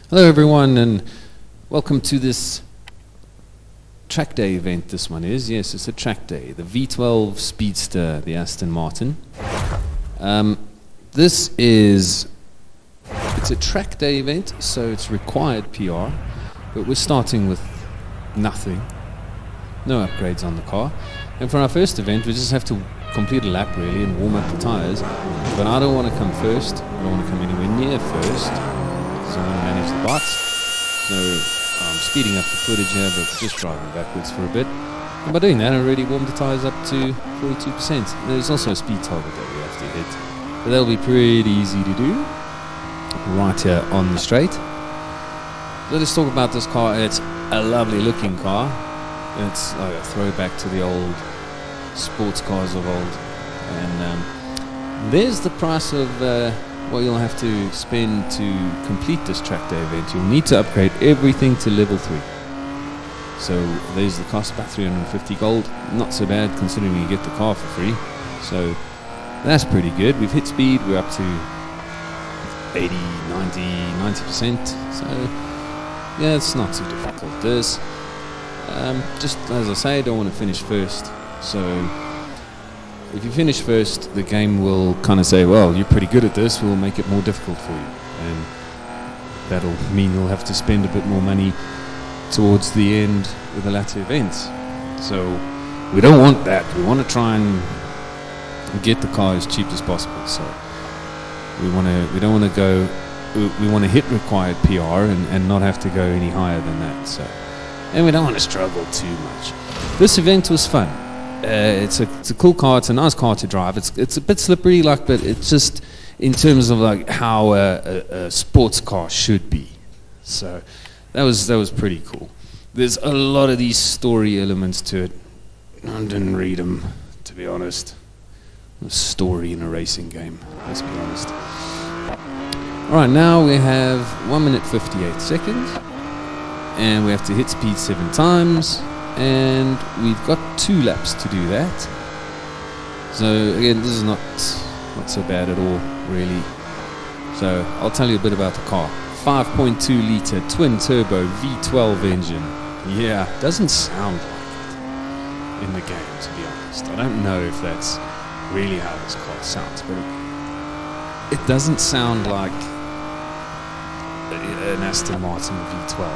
Hello everyone and welcome to this track day event. This one is, yes, it's a track day. The V12 Speedster, the Aston Martin. It's a track day event, so it's required PR, but we're starting with nothing. No upgrades on the car. And for our first event, we just have to complete a lap really and warm up the tires. But I don't want to come first. I don't want to come anywhere near first. So I'm going to manage the bots. So I'm speeding up the footage here, but just driving backwards for a bit. And by doing that, I already warmed the tires up to 42%. There's also a speed target that we have to hit. But that'll be pretty easy to do right here on the straight. Let us talk about this car. It's a lovely looking car. It's like a throwback to the old sports cars of old. And there's the price of what you'll have to spend to complete this track day event. You'll need to upgrade everything to level 3. So there's the cost, about 350 gold. Not so bad considering you get the car for free. So that's pretty good. We've hit speed, we're up to 80, 90, 90%. So yeah, it's not too difficult. This just as I say, I don't want to finish first. So if you finish first, the game will kind of say, well, you're pretty good at this, we'll make it more difficult for you. And that'll mean you'll have to spend a bit more money towards the end with the latter events. So we don't want that. We want to try and get the car as cheap as possible. So we don't want to go, we want to hit required PR and not have to go any higher than that. So, and we don't want to struggle too much. This event was fun. It's a cool car. It's a nice car to drive. It's a bit slippery, but it's just in terms of like how a sports car should be. So that was pretty cool. There's a lot of these story elements to it. I didn't read them, to be honest. A story in a racing game. Let's be honest. All right, now we have 1 minute 58 seconds, and we have to hit speed 7 times. And we've got 2 laps to do that. So again, this is not so bad at all, really. So I'll tell you a bit about the car. 5.2 litre twin turbo V12 engine. Yeah, doesn't sound like it in the game, to be honest. I don't know if that's really how this car sounds, but it doesn't sound like an Aston Martin V12,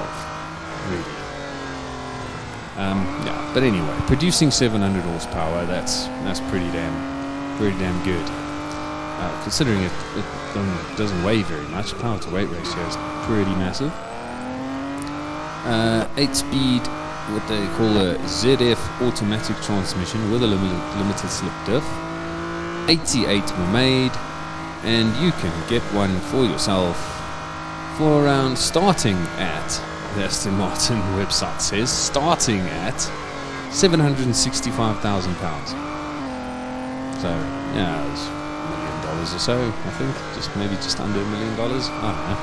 really. Yeah, but anyway, producing 700 horsepower, that's pretty damn good. Considering it doesn't weigh very much, power to weight ratio is pretty massive. 8-speed, what they call a ZF automatic transmission with a limited slip diff. 88 were made, and you can get one for yourself for around starting at, the Aston Martin website says, starting at £765,000. So, yeah, it's $1 million or so, I think. Just under $1 million. I don't know.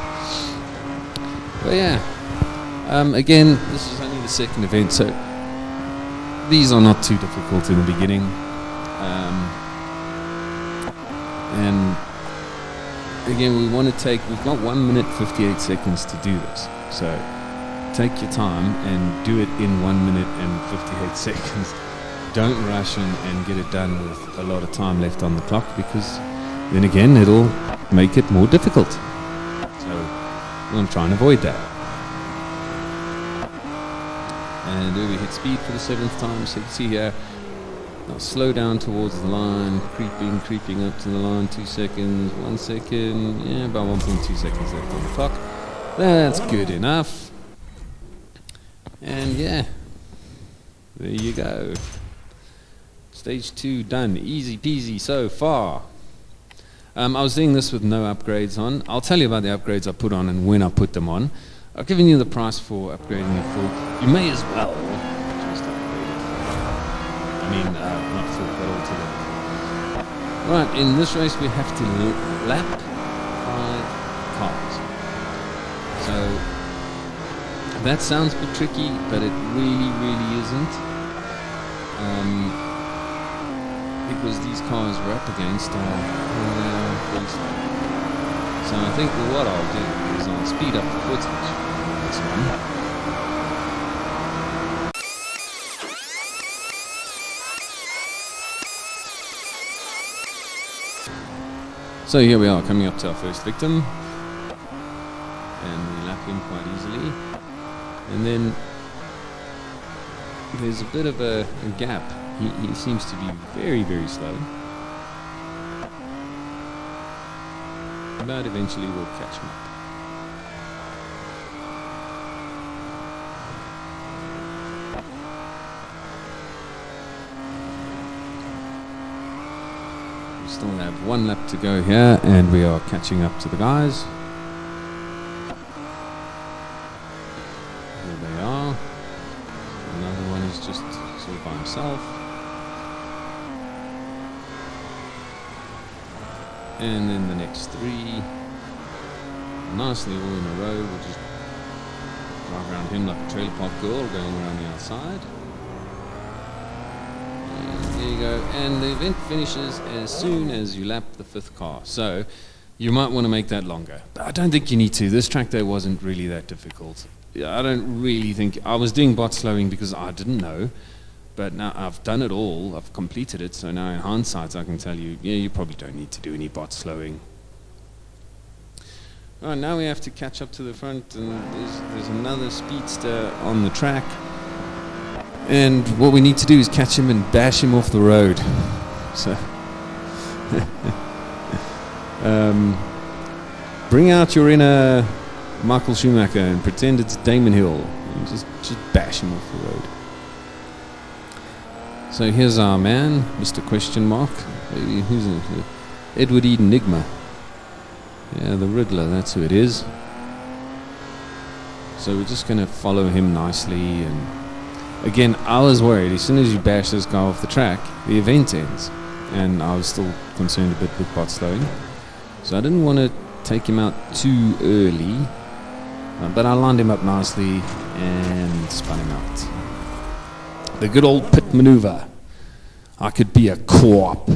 But yeah, again, this is only the second event, so these are not too difficult in the beginning. And again, we've got 1 minute 58 seconds to do this. So take your time and do it in 1 minute and 58 seconds. Don't rush and get it done with a lot of time left on the clock, because then again it'll make it more difficult. So we're going to try and avoid that. And there we hit speed for the 7th time. So you can see here, now slow down towards the line, creeping up to the line. 2 seconds, 1 second, yeah, about 1.2 seconds left on the clock. That's good enough. And yeah, there you go. Stage 2 done. Easy peasy so far. I was doing this with no upgrades on. I'll tell you about the upgrades I put on and when I put them on. I've given you the price for upgrading your full. You may as well just upgrade it. I mean, not full, but altogether. Right, in this race we have to lap 5 cars. So that sounds a bit tricky, but it really isn't. Because these cars we're up against are So I think what I'll do is I'll speed up the footage on this one. So here we are, coming up to our first victim, and we lap him quite easily. And then there's a bit of a gap. He seems to be very, very slow. But eventually we'll catch him up. We still have one lap to go here, and we are catching up to the guys. Here they are. Another one is just sort of by himself. And then the next three, nicely all in a row. We'll just drive around him like a trailer park girl going around the outside. And there you go. And the event finishes as soon as you lap the fifth car. So you might want to make that longer. But I don't think you need to. This track day wasn't really that difficult. I don't really think. I was doing bot slowing because I didn't know. But now I've done it all, I've completed it, so now in hindsight I can tell you, yeah, you probably don't need to do any bot slowing. Alright, now we have to catch up to the front, and there's another speedster on the track. And what we need to do is catch him and bash him off the road. So, bring out your inner Michael Schumacher and pretend it's Damon Hill, and just bash him off the road. So here's our man, Mr. Question Mark. Who's it? Edward Enigma. Yeah, the Riddler, that's who it is. So we're just going to follow him nicely. And again, I was worried, as soon as you bash this guy off the track, the event ends. And I was still concerned a bit with bot slowing. So I didn't want to take him out too early. But I lined him up nicely and spun him out. The good old pit maneuver. I could be a co-op.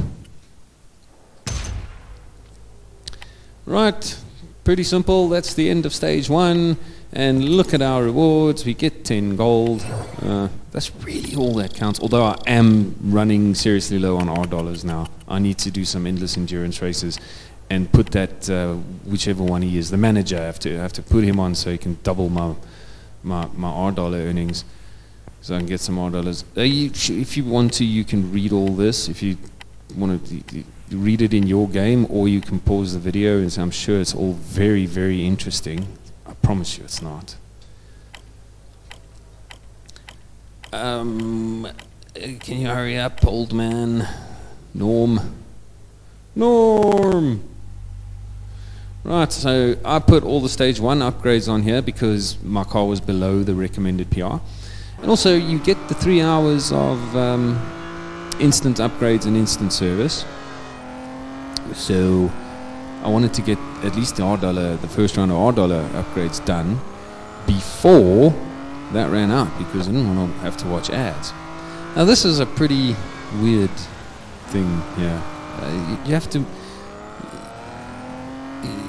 Right, pretty simple. That's the end of stage one. And look at our rewards. We get 10 gold. That's really all that counts. Although I am running seriously low on R dollars now. I need to do some endless endurance races and put that, whichever one he is, the manager, I have to put him on so he can double my R dollar earnings. So I can get some more dollars. If you want to, you can read all this. If you want to read it in your game, or you can pause the video, and I'm sure it's all very, very interesting. I promise you it's not. Can you hurry up, old man? Norm. Right, so I put all the stage 1 upgrades on here because my car was below the recommended PR. And also, you get the 3 hours of instant upgrades and instant service. So I wanted to get at least the first round of R dollar upgrades done before that ran out, because I didn't want to have to watch ads. Now this is a pretty weird thing here. You have to.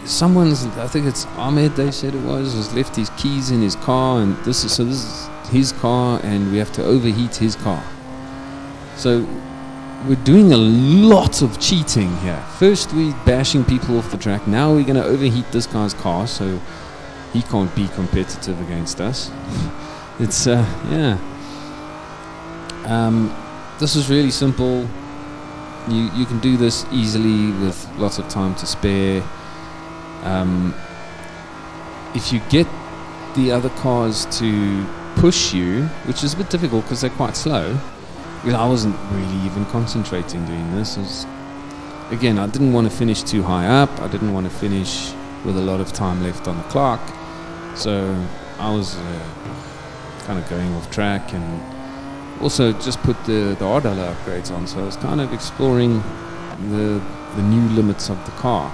I think it's Ahmed, they said it was left his keys in his car, and this is his car, and we have to overheat his car. So we're doing a lot of cheating here. First we're bashing people off the track, now we're going to overheat this guy's car so he can't be competitive against us. It's yeah. This is really simple. You can do this easily with lots of time to spare. If you get the other cars to push you, which is a bit difficult because they're quite slow. Well, I wasn't really even concentrating doing this. Again, I didn't want to finish too high up. I didn't want to finish with a lot of time left on the clock. So I was kind of going off track, and also just put the R dollar upgrades on. So I was kind of exploring the new limits of the car,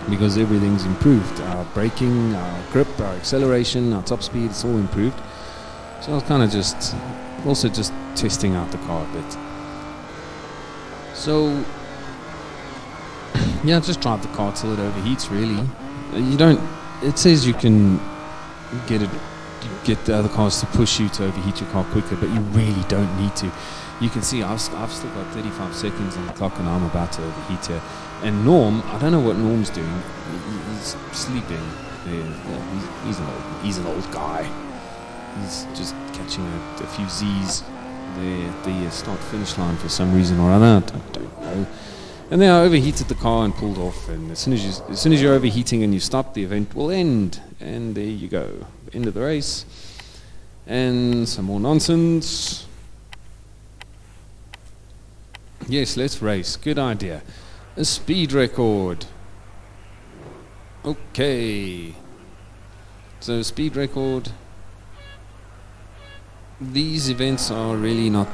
because everything's improved. Our braking, our grip, our acceleration, our top speed, it's all improved. So I was kind of just testing out the car a bit. So Yeah, just drive the car till it overheats. Really, you don't. It says you can get the other cars to push you to overheat your car quicker, but you really don't need to. You can see I've still got 35 seconds on the clock, and I'm about to overheat here. And Norm, I don't know what Norm's doing. He's sleeping. He's an old guy. He's just catching a few Z's there at the start-finish line for some reason or other. I don't know. And then I overheated the car and pulled off. And as soon as you're overheating and you stop, the event will end. And there you go, end of the race. And some more nonsense. Yes, let's race. Good idea. A speed record. Okay. So speed record. These events are really not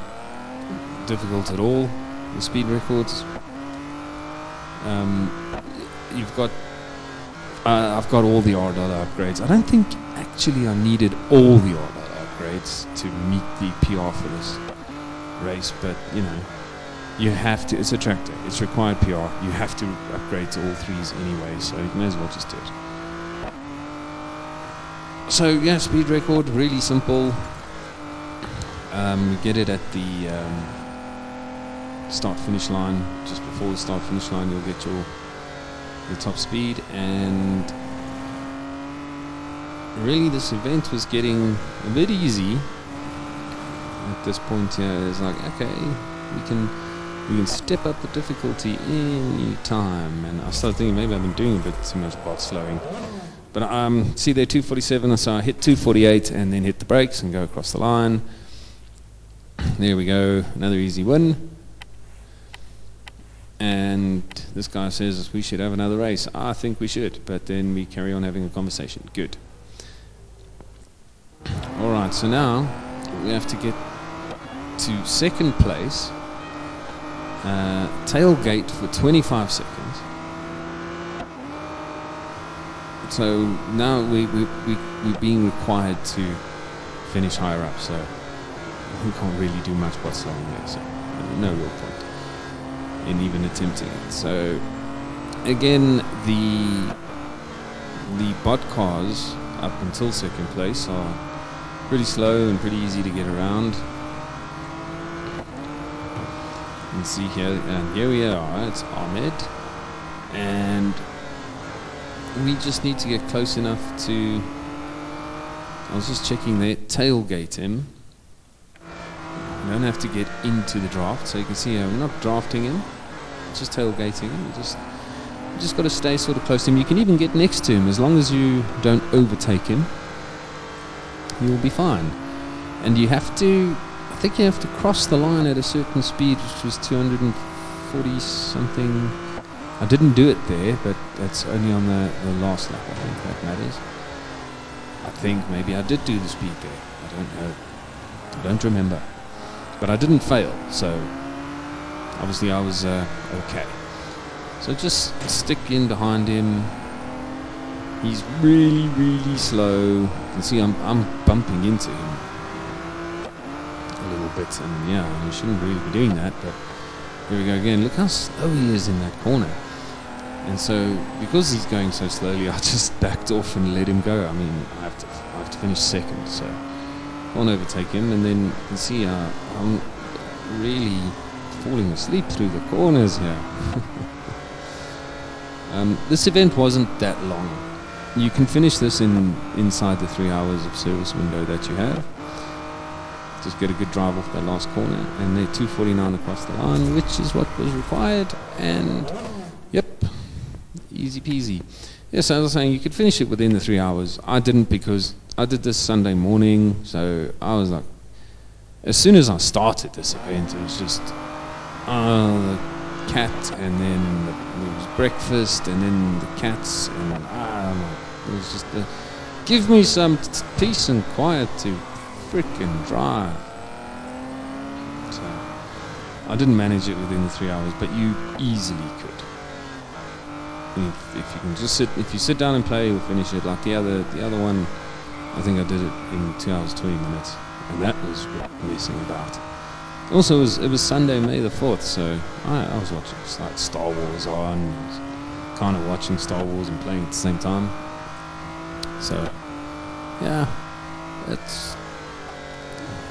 difficult at all. The speed records. You've got. I've got all the R dollar upgrades. I don't think actually I needed all the R dollar upgrades to meet the PR for this race, but you know, you have to. It's a tractor. It's required PR. You have to upgrade to all threes anyway, so you may as well just do it. So yeah, speed record, really simple. You get it at the start-finish line. Just before the start-finish line, you'll get your top speed. And really, this event was getting a bit easy at this point. Here, it's like, okay, we can step up the difficulty any time. And I started thinking maybe I've been doing a bit too much bot slowing. But see there, 247. So I hit 248 and then hit the brakes and go across the line. There we go, another easy win. And this guy says we should have another race. I think we should, but then we carry on having a conversation. Good. Alright, so now we have to get to second place. Tailgate for 25 seconds. So now we're being required to finish higher up, so we can't really do much bot slowing there, so no real point in even attempting it. So again, the bot cars up until second place are pretty slow and pretty easy to get around. You can see here, and here we are, it's Ahmed, and we just need to get close enough to, I was just checking there, tailgate him. You don't have to get into the draft, so you can see I'm not drafting him, just tailgating him. You just got to stay sort of close to him. You can even get next to him as long as you don't overtake him. You'll be fine. And you have to, I think you have to cross the line at a certain speed, which was 240 something. I didn't do it there, but that's only on the last lap. I think that matters. I think maybe I did do the speed there. I don't know. I don't remember. But I didn't fail, so obviously I was okay. So just stick in behind him. He's really, really slow. You can see I'm bumping into him a little bit, and yeah, you shouldn't really be doing that, but here we go again. Look how slow he is in that corner. And so because he's going so slowly, I just backed off and let him go. I mean, I have to finish second, so I won't overtake him. And then you can see I'm really falling asleep through the corners here. This event wasn't that long. You can finish this inside the 3 hours of service window that you have. Just get a good drive off that last corner, and they're 249 across the line, which is what was required. And yep, easy peasy. Yes, as I was saying, you could finish it within the 3 hours. I didn't, because I did this Sunday morning, so I was like, as soon as I started this event, it was just the cat, and then it was breakfast, and then the cats, and it was just give me some peace and quiet to frickin' drive. So I didn't manage it within the 3 hours, but you easily could. If you can just sit down and play, you'll finish it. Like the other one, I think I did it in 2 hours 20 minutes, and that was messing about. Also, it was Sunday, May the 4th, so I was watching like Star Wars on. kind of watching Star Wars and playing at the same time. So yeah, it's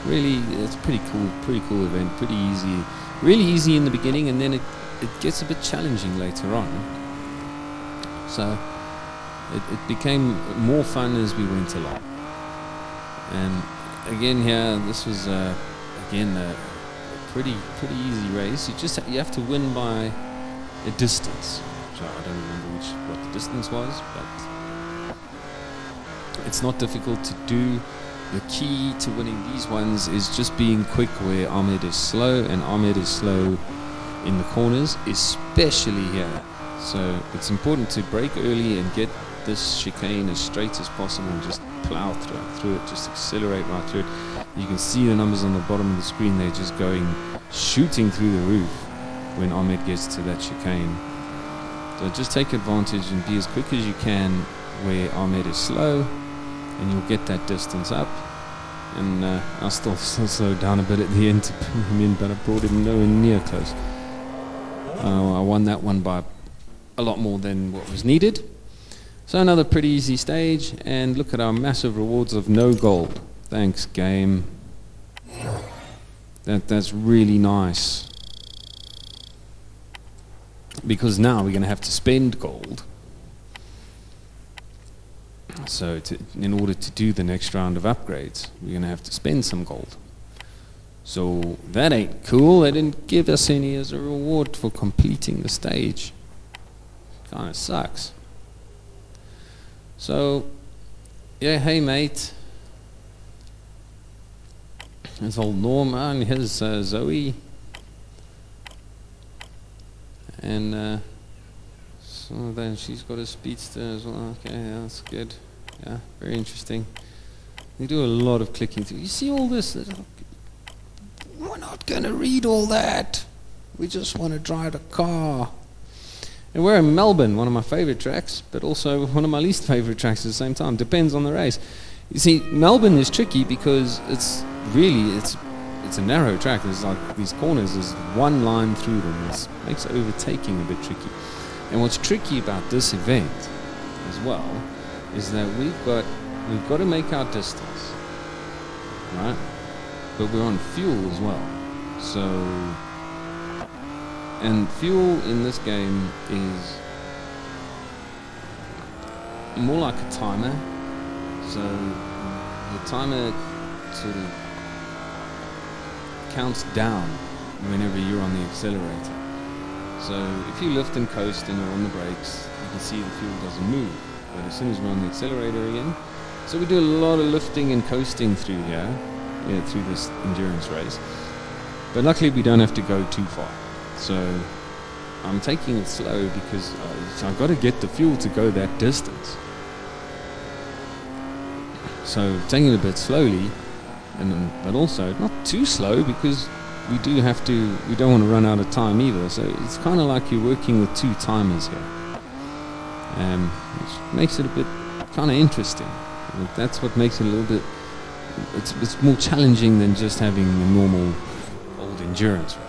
pretty cool event, pretty easy, really easy in the beginning, and then it gets a bit challenging later on. So it became more fun as we went along. And again here, this was again a pretty easy race. You have to win by a distance. So I don't remember what the distance was, but it's not difficult to do. The key to winning these ones is just being quick where Ahmed is slow, and Ahmed is slow in the corners, especially here. So it's important to brake early and get this chicane as straight as possible and just plow through it, just accelerate right through it. You can see the numbers on the bottom of the screen, they're just shooting through the roof when Ahmed gets to that chicane. So just take advantage and be as quick as you can where Ahmed is slow, and you'll get that distance up. And I still slowed down a bit at the end to bring him in, but I brought him nowhere near close. I won that one by a lot more than what was needed. So another pretty easy stage, and look at our massive rewards of no gold. Thanks, game. That's really nice. Because now we're going to have to spend gold. So in order to do the next round of upgrades, we're going to have to spend some gold. So that ain't cool. They didn't give us any as a reward for completing the stage. Kind of sucks. So, yeah, hey mate. There's old Norm, and here's Zoe. And so then she's got a speedster as well. Okay, yeah, that's good. Yeah, very interesting. They do a lot of clicking through. You see all this? We're not going to read all that. We just want to drive a car. And we're in Melbourne, one of my favorite tracks, but also one of my least favorite tracks at the same time. Depends on the race. You see, Melbourne is tricky because it's a narrow track. There's like these corners, there's one line through them. It makes overtaking a bit tricky. And what's tricky about this event as well is that we've got to make our distance, right? But we're on fuel as well. So, and fuel in this game is more like a timer. So the timer sort of counts down whenever you're on the accelerator. So if you lift and coast and you're on the brakes, you can see the fuel doesn't move. But as soon as we're on the accelerator again, so we do a lot of lifting and coasting through here, through this endurance race. But luckily we don't have to go too far. So I'm taking it slow because I've got to get the fuel to go that distance. So taking it a bit slowly, but also not too slow because we don't want to run out of time either. So it's kind of like you're working with two timers here, which makes it a bit kind of interesting. That's what makes it a little bit. It's more challenging than just having a normal old endurance race.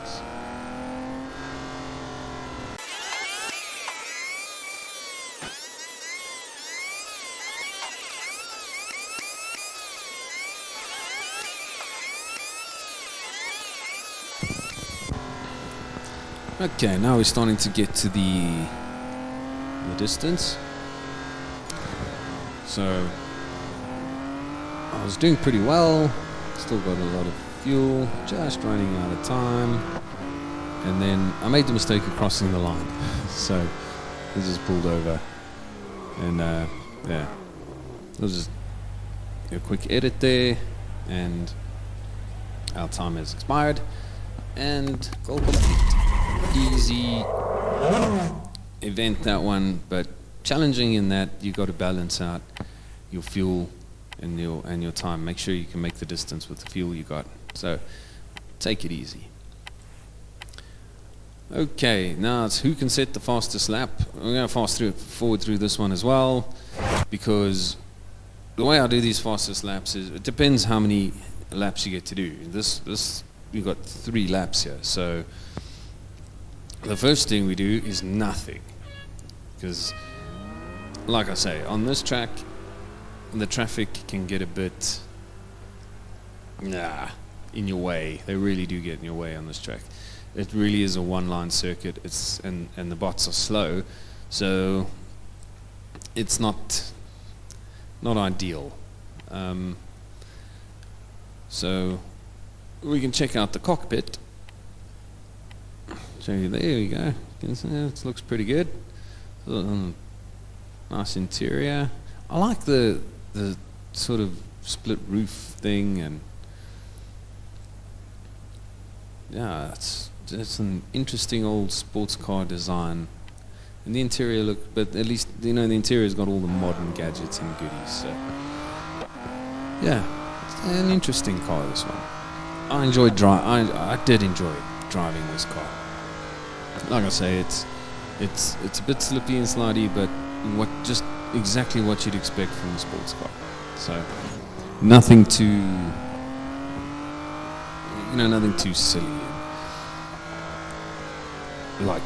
Okay, now we're starting to get to the distance. So I was doing pretty well, still got a lot of fuel, just running out of time, and then I made the mistake of crossing the line. So I just pulled over, and yeah, I'll just do a quick edit there, and our time has expired, and goal complete. Easy event, that one, but challenging in that you got to balance out your fuel and your time. Make sure you can make the distance with the fuel you got. So take it easy. Okay, now it's who can set the fastest lap. We're going to forward through this one as well, because the way I do these fastest laps is it depends how many laps you get to do. This we've got 3 laps here, so the first thing we do is nothing. because, like I say, on this track, the traffic can get a bit in your way. They really do get in your way on this track. It really is a one-line circuit. And the bots are slow, so it's not ideal. So we can check out the cockpit. Show you, there we go. It looks pretty good. Nice interior. I like the sort of split roof thing, and yeah, it's an interesting old sports car design. And the interior but at least the interior's got all the modern gadgets and goodies. So yeah, it's an interesting car, this one. I did enjoy driving this car. Like I say, it's a bit slippy and slidey, but just exactly what you'd expect from a sports car. So nothing too silly, like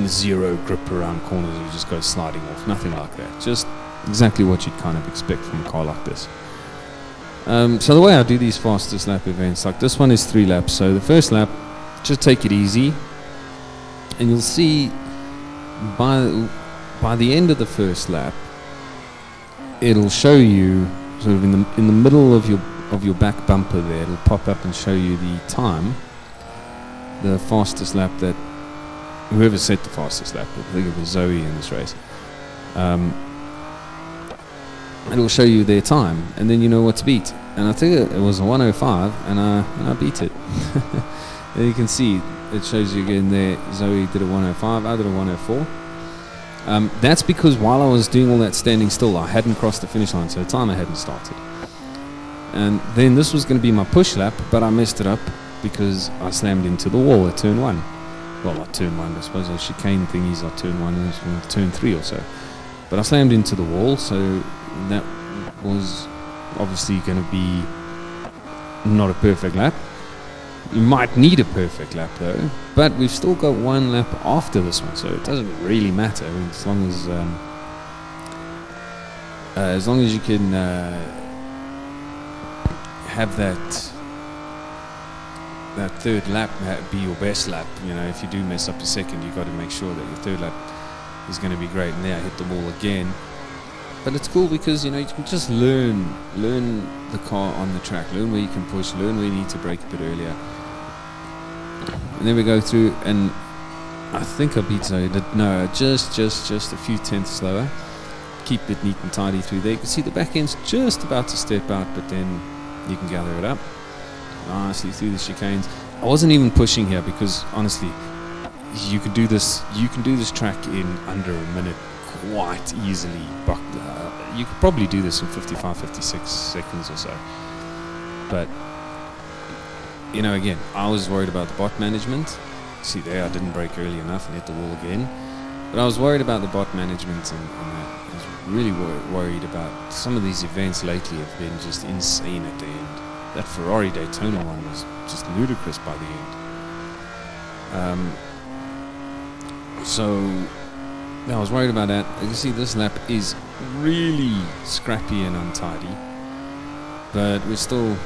zero grip around corners, you just go sliding off. Nothing like that. Just exactly what you'd kind of expect from a car like this. So the way I do these fastest lap events, like this one is 3 laps. So the first lap, just take it easy, and you'll see by the end of the first lap, it'll show you sort of in the middle of your back bumper there. It'll pop up and show you the time, the fastest lap that whoever set the fastest lap. I think it was Zoe in this race. It'll show you their time, and then you know what to beat. And I think it was a 105, and I beat it. And you can see it shows you again there. Zoe did a 105, I did a 104. That's because while I was doing all that standing still, I hadn't crossed the finish line, so the timer hadn't started. And then this was going to be my push lap, but I messed it up because I slammed into the wall at turn 1. Well, not turn 1, I suppose those chicane thingies are turn 1 and turn 3 or so. But I slammed into the wall, so that was obviously going to be not a perfect lap. You might need a perfect lap though, but we've still got 1 lap after this one, so it doesn't really matter as long as you can have that third lap be your best lap. If you do mess up your second, you've got to make sure that your third lap is going to be great. And there I hit the wall again. But it's cool because you can just learn the car on the track, learn where you can push, learn where you need to brake a bit earlier. And then we go through, and I think I beat Zoe. No, just a few tenths slower. Keep it neat and tidy through there. You can see the back end's just about to step out, but then you can gather it up nicely through the chicanes. I wasn't even pushing here because honestly, you can do this track in under a minute quite easily. But you could probably do this in 55, 56 seconds or so. But again, I was worried about the bot management. See there, I didn't brake early enough and hit the wall again. But I was worried about the bot management and that. I was really worried about some of these events lately have been just insane at the end. That Ferrari Daytona one was just ludicrous by the end. So I was worried about that. You can see this lap is really scrappy and untidy, but we're still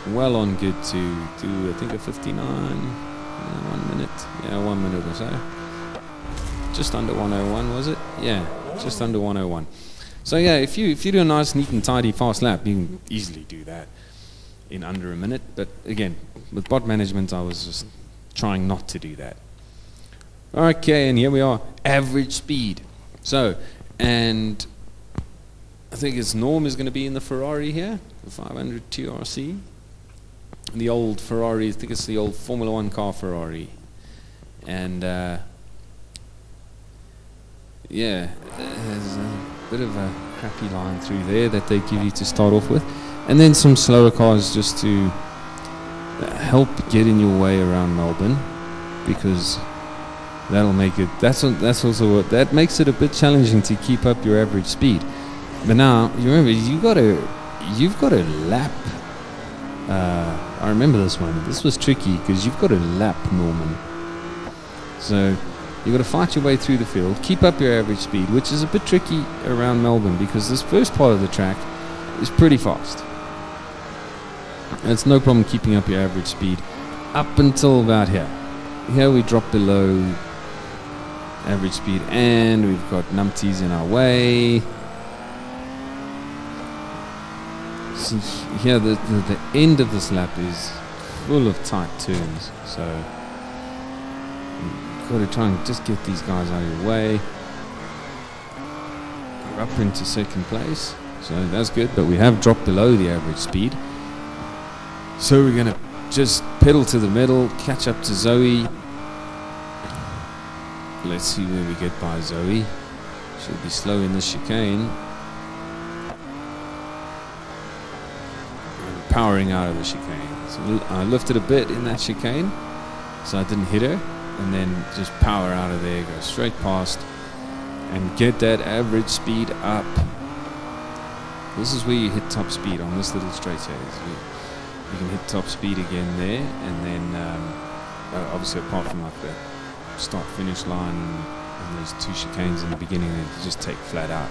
well on good to do, I think, a 59, 1 minute. Yeah, 1 minute or so. Just under 101, was it? Yeah, just under 101. So yeah, if you do a nice, neat and tidy fast lap, you can easily do that in under a minute. But again, with bot management, I was just trying not to do that. Okay, and here we are, average speed. So, and I think its norm is going to be in the Ferrari here, the 500 TRC. The old Ferrari, I think it's the old Formula 1 car Ferrari. And yeah, there's a bit of a crappy line through there that they give you to start off with. And then some slower cars just to help get in your way around Melbourne, because that'll make it, that's also what, that makes it a bit challenging to keep up your average speed. But now, you remember, you've got a lap. I remember this one. This was tricky because you've got to lap Norman. So You've got to fight your way through the field, keep up your average speed, which is a bit tricky around Melbourne because this first part of the track is pretty fast. And it's no problem keeping up your average speed up until about here. Here we drop below average speed and we've got numpties in our way. So here the end of this lap is full of tight turns, so you've got to try and just get these guys out of your way. We're up into second place, so that's good, but we have dropped below the average speed. So we're going to just pedal to the middle, catch up to Zoe. Let's see where we get by Zoe. She'll be slow in the chicane. And powering out of the chicane. So I lifted a bit in that chicane, so I didn't hit her. And then just power out of there, go straight past, and get that average speed up. This is where you hit top speed on this little straight here. You can hit top speed again there, and then obviously apart from like the start-finish line and those two chicanes in the beginning that you just take flat out.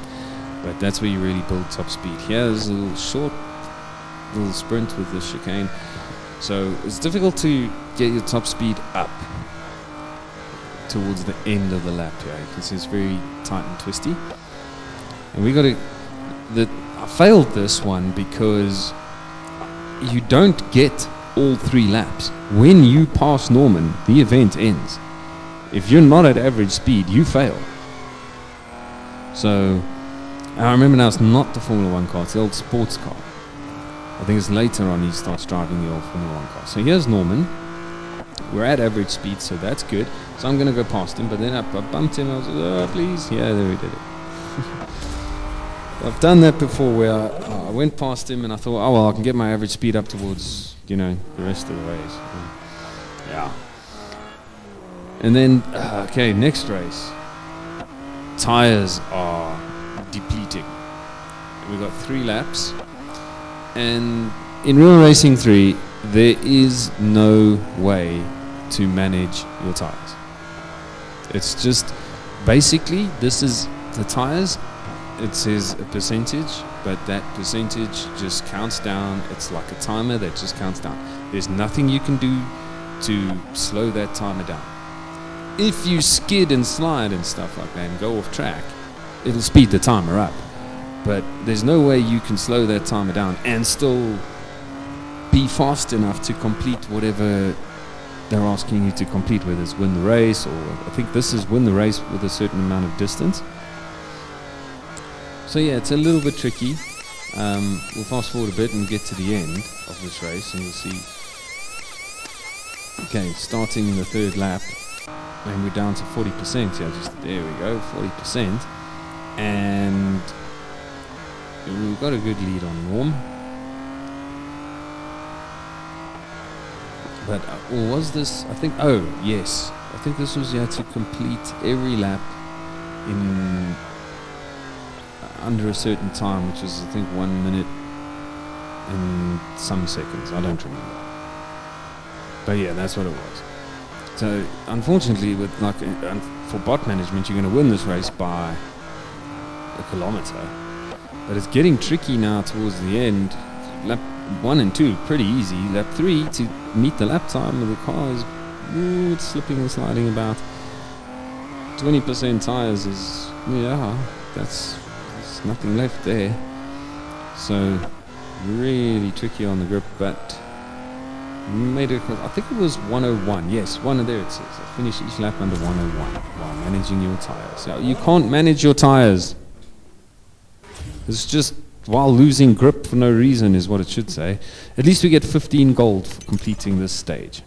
But that's where you really build top speed. Here's a little short little sprint with the chicane. So it's difficult to get your top speed up towards the end of the lap here. You can see it's very tight and twisty. And we got to... I failed this one because you don't get all 3 laps. When you pass Norman, the event ends. If you're not at average speed, you fail. So, I remember now it's not the Formula 1 car, it's the old sports car. I think it's later on he starts driving the old Formula 1 car. So here's Norman. We're at average speed, so that's good. So I'm going to go past him, but then I bumped him. I was like, oh, please. Yeah, there we did it. I've done that before where I went past him and I thought, oh, well, I can get my average speed up towards, the rest of the race. Yeah. And then, okay, next race. Tires are depleting. We've got 3 laps. And in Real Racing 3, there is no way to manage your tires. It's just, basically, this is the tires. It says a percentage, but that percentage just counts down. It's like a timer that just counts down. There's nothing you can do to slow that timer down. If you skid and slide and stuff like that and go off track, it'll speed the timer up. But there's no way you can slow that timer down and still be fast enough to complete whatever they're asking you to complete, whether it's win the race or I think this is win the race with a certain amount of distance. So yeah, it's a little bit tricky. We'll fast forward a bit and get to the end of this race and we'll see. Okay, starting in the 3rd lap and we're down to 40% here, just there we go, 40%. And we've got a good lead on Norm. But was this, I think, oh yes, I think this was you had to complete every lap in under a certain time, which is I think 1 minute and some seconds, I don't remember. But yeah, that's what it was. So unfortunately, with for bot management, you're going to win this race by a kilometer. But it's getting tricky now towards the end. Lap 1 and 2 pretty easy. Lap 3 to meet the lap time of the car is it's slipping and sliding about. 20% tires is there's nothing left there. So really tricky on the grip, but made it. I think it was 101. Yes, there it says. I finished each lap under 101 while managing your tires. So you can't manage your tires. It's just while losing grip for no reason is what it should say. At least we get 15 gold for completing this stage.